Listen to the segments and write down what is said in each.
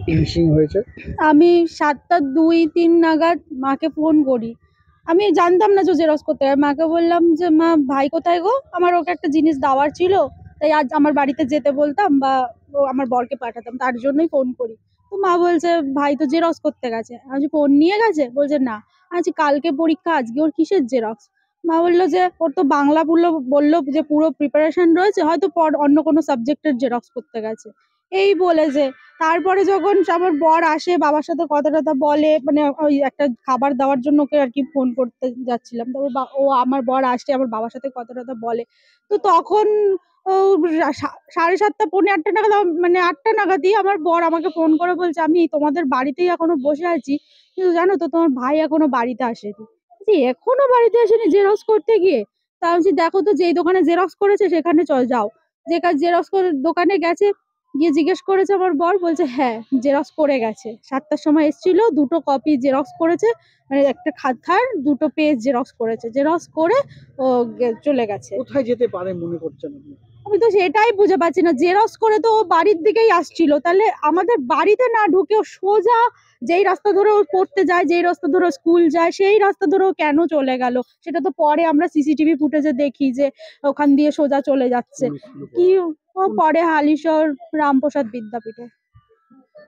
Missing হয়েছে? আমি 7টা 2-3 নাগাদ মাকে ফোন করি। আমি জানতাম না যে জেরক্স করতে হবে। মাকে বললাম যে, "মা ভাই কোথায় গো? আমার ওকে একটা জিনিস দেওয়ার ছিল। তাই আজ আমার বাড়িতে যেতে বলতাম বা আমার বরকে পাঠাতাম। তার জন্যই ফোন করি।" তো মা বলছে, "ভাই তো জেরক্স করতে গেছে।" আমি বলছি, "ফোন নিয়ে গেছে?" বলছে, "না।" আমি বলছি, "কালকে পরীক্ষা, আজকে ওর কিসের জেরক্স?" মা বলল যে, "ওর তো বাংলা বলল যে পুরো প্রিপারেশন রয়েছে, হয়তো অন্য কোনো সাবজেক্টের জেরক্স করতে গেছে।" এই বলেছে। তারপরে যখন আমার বর আসে, বাবার সাথে কথা-টথা বলে, মানে ওই একটা খাবার দেওয়ার জন্য ওকে আরকি ফোন করতে যাচ্ছিলাম। তারপর আমার বর আসে, আমার বাবার সাথে কথা-টথা বলে। তো তখন ও 7:30 পৌনে 8টা নাগাদ মানে 8টা নাগাদই আমার বর আমাকে ফোন করে বলছে, "আমি তোমাদের বাড়িতেই এখনো বসে আছি। কিন্তু জানো তো তোমার ভাই এখনো বাড়িতে আসেনি।" বলছি, "এখনো বাড়িতে আসেনি জেরক্স করতে গিয়ে?" তা আমি বলছি, "দেখো তো যেই দোকানে জেরক্স করেছে সেখানে যাও।" যে জেরক্স দোকানে গেছে, গিয়ে জিজ্ঞেস করেছে আমার বর, বলছে, "হ্যাঁ, জেরক্স করে গেছে। 7টার সময় এসেছিল, 2টো কপি জেরক্স করেছে। মানে একটা খাতার 2টো পেজ জেরক্স করেছে। জেরক্স করে ও চলে গেছে।" কোথায় যেতে পারে মনে করছেন আপনি? আমি তো সেটাই বুঝে পাচ্ছি না। জেরক্স করে তো ও বাড়ির দিকেই আসছিল। তাহলে আমাদের বাড়িতে না ঢুকে ও সোজা যেই রাস্তা ধরে ও পড়তে যায়, যেই রাস্তা ধরে ও স্কুল যায়, সেই রাস্তা ধরে ও কেন চলে গেল? সেটা তো পরে আমরা সিসিটিভি ফুটেজে দেখি যে ওখান দিয়ে সোজা চলে যাচ্ছে। কি ও পরে হালিশহর রামপ্রসাদ বিদ্যাপীঠে।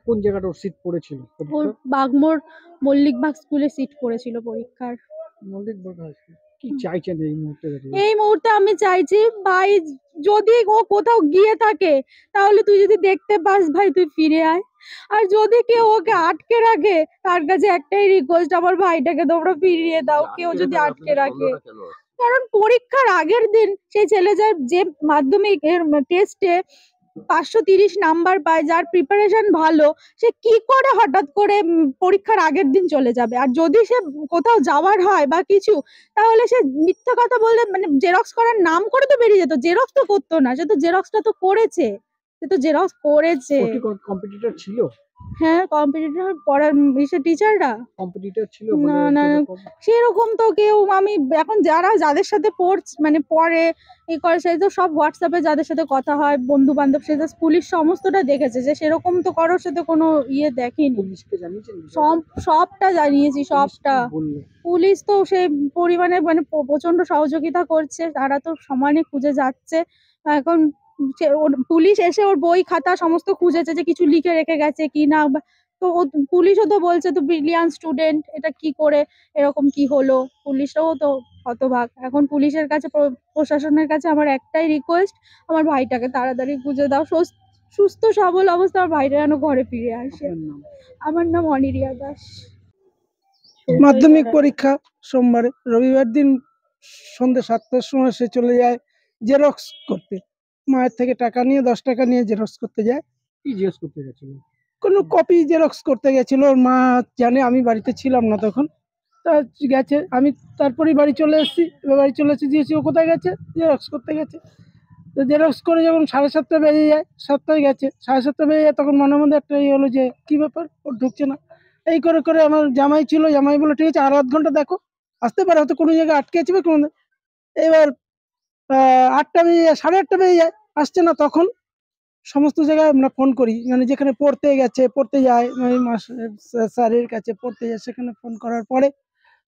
কোন জায়গাটা ওর সিট পড়েছিল ওর পরীক্ষা? বাগমোড় মল্লিকবাগ স্কুলে সিট পড়েছিল পরীক্ষার। মল্লিকবাগ হাই স্কুল। কি চাইছেন এই মুহূর্তে দাঁড়িয়ে? এই মুহূর্তে আমি চাইছি, ভাই যদি ও কোথাও গিয়ে থাকে তাহলে তুই যদি দেখতে পাস ভাই তুই ফিরে আয়। আর যদি কেউ ওকে আটকে রাখে, তার কাছে একটাই রিকোয়েস্ট, আমার ভাইটাকে তোমরা ফিরিয়ে দাও। কেউ যদি আটকে রাখে, কারণ পরীক্ষার আগের দিন সেই ছেলে যে মাধ্যমিক এর টেস্টে 530 নাম্বার পায়, যার প্রিপারেশন ভালো, সে কি করে হঠাৎ করে পরীক্ষার আগের দিন চলে যাবে? আর যদি সে কোথাও যাওয়ার হয় বা কিছু, তাহলে সে মিথ্যা কথা বললে, মানে জেরক্স করার নাম করে তো বেরিয়ে যেত। জেরক্স তো করতো না, সে তো জেরক্সটা তো করেছে। সে তো জেরক্স করেছে। ও কি কম্পিটিটর ছিল? হ্যাঁ, কম্পিটিটর পড়ার টিচাররা। কম্পিটিটর ছিল না, মানে না, যেরকম? সেরকম তো কেউ আমি এখন যাদের সাথে মানে পড়ে, করে, সে তো সব WhatsApp এ যাদের সাথে কথা হয়, বন্ধু-বান্ধব, সে তো পুলিশ সমস্তটা দেখেছে যে সেরকম তো কারোর সাথে কোনো দেখিনি। পুলিশকে জানিয়েছেন সব বিষয়টা? সবটা জানিয়েছি, পুলিশ সবটা। কি বললো? পুলিশ তো সেই পরিমাণে মানে প্রচন্ড সহযোগিতা করছে। তারা তো সমানে খুঁজে যাচ্ছে। এখন পুলিশ এসে ওর বই খাতা সমস্ত খুঁজেছে যে কিছু লিখে রেখে গেছে কিনা। তো পুলিশও তো বলছে তো ব্রিলিয়ান্ট স্টুডেন্ট, এটা কি করে এরকম কি হলো? পুলিশরাও তো হতবাক। এখন পুলিশের কাছে, প্রশাসনের কাছে আমার একটাই রিকোয়েস্ট, আমার ভাইটাকে তাড়াতাড়ি খুঁজে দাও। সুস্থ সবল অবস্থায় আমার ভাইটা যেন ঘরে ফিরে আসে। আপনার নাম? আমার নাম অনিরিয়া দাস। মাধ্যমিক পরীক্ষা সোমবারে, রবিবার দিন সন্ধ্যে 7টার সময় সে চলে যায় জেরক্স করতে। মায়ের থেকে টাকা নিয়ে 10 টাকা নিয়ে জেরক্স করতে যায়। কি জিজ্ঞেস করতে গেছিল? কোনো কপি জেরক্স করতে গেছিল। ওর মা জানে, আমি বাড়িতে ছিলাম না তখন। তা গেছে, আমি তারপরেই বাড়ি চলে এসেছি। এবার বাড়ি চলে এসে দিয়েছি, ও কোথায় গেছে? জেরক্স করতে গেছে। তো জেরক্স করে যখন 7:30 বেজে যায়, 7টায় গেছে, 7:30 বেজে যায়, তখন মনের মধ্যে একটা হলো যে কি ব্যাপার, ওর ঢুকছে না। এই করে করে আমার জামাই ছিল, জামাই বলে ঠিক আছে আর আধ ঘন্টা দেখো, আসতে পারে, হয়তো কোনো জায়গায় আটকে আছে বা কোনো। এবার 8টা বেজে যায়, 8:30 বেজে যায়, আসছে না। তখন সমস্ত জায়গায় আমরা ফোন করি, মানে যেখানে পড়তে গেছে, পড়তে যায়, মানে স্যারের কাছে পড়তে যায়, সেখানে ফোন করার পরে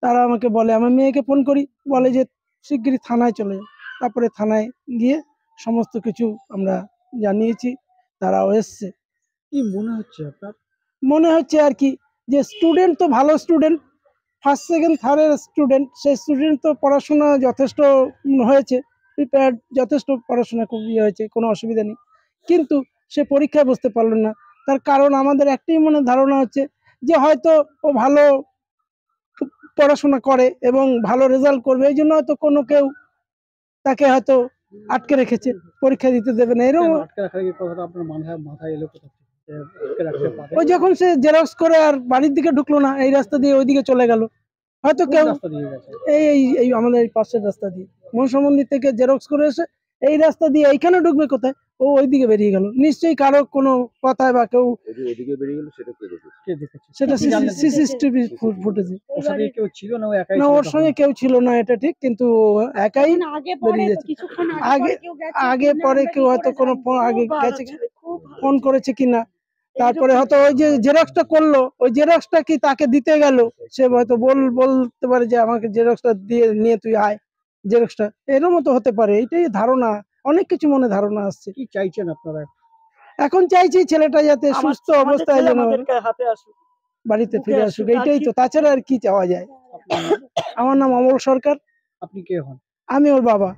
তারা আমাকে বলে, আমার মেয়েকে ফোন করি, বলে যে শিগগিরই থানায় চলে যায়। তারপরে থানায় গিয়ে সমস্ত কিছু আমরা জানিয়েছি, তারাও এসছে। কি মনে হচ্ছে আপনার? মনে হচ্ছে আর কি, যে স্টুডেন্ট তো ভালো স্টুডেন্ট, ফার্স্ট সেকেন্ড থার্ডের স্টুডেন্ট, সেই স্টুডেন্ট তো পড়াশোনা যথেষ্ট হয়েছে, প্রিপেয়ার্ড, যথেষ্ট পড়াশোনা খুব হয়েছে, কোনো অসুবিধা নেই। কিন্তু সে পরীক্ষায় বসতে পারলো না। তার কারণ আমাদের একটাই মনে ধারণা হচ্ছে যে হয়তো ও ভালো পড়াশোনা করে এবং ভালো রেজাল্ট করবে, এই জন্য হয়তো কোনো কেউ তাকে হয়তো আটকে রেখেছে, পরীক্ষা দিতে দেবে না, এরকম। আটকে রাখার এই কথাটা আপনার মাথায় এলো কোথা থেকে? আটকে রাখতে পারে? ওই যখন সে জেরক্স করে আর বাড়ির দিকে ঢুকলো না, এই রাস্তা দিয়ে ওইদিকে চলে গেল, হয়তো কেউ রাস্তা দিয়ে গেছে? এই আমাদের এই পাশের রাস্তা দিয়ে, মনসা মন্দির থেকে জেরক্স করে এসে এই রাস্তা দিয়ে এইখানে ঢুকবে কোথায়, ও ওইদিকে বেরিয়ে গেল। নিশ্চয়ই কারো কোনো কথায় বা কেউ ওইদিকে বেরিয়ে গেল, সেটা কে দেখেছে? সেটা সিসিটিভি ফুটেজে। ওর সাথে কেউ ছিল না, ও একাই না, ছিল ওর তখন? সঙ্গে কেউ ছিল না, এটা ঠিক, কিন্তু ও একাই বেরিয়ে যাচ্ছে। আগে আগে পরে কেউ হয়তো কোনো আগে গেছে, ফোন করেছে কিনা তারপরে হয়তো ওই যে জেরক্সটা করলো, ওই জেরক্সটা কি তাকে দিতে গেল, সে হয়তো বলতে পারে যে আমাকে জেরক্সটা দিয়ে নিয়ে তুই আয়, জেরক্সটা এরকম মতো হতে পারে। এইটাই ধারণা, অনেক কিছু মনে ধারণা আসছে। কি চাইছেন আপনারা? এখন চাইছি ছেলেটা যাতে সুস্থ অবস্থায় যেন হাতে আসুক, বাড়িতে ফিরে আসুক, এইটাই তো, তাছাড়া আর কি চাওয়া যায়। আপনার নাম? আমার নাম অমল সরকার, আপনি কে হন? আমি ওর বাবা।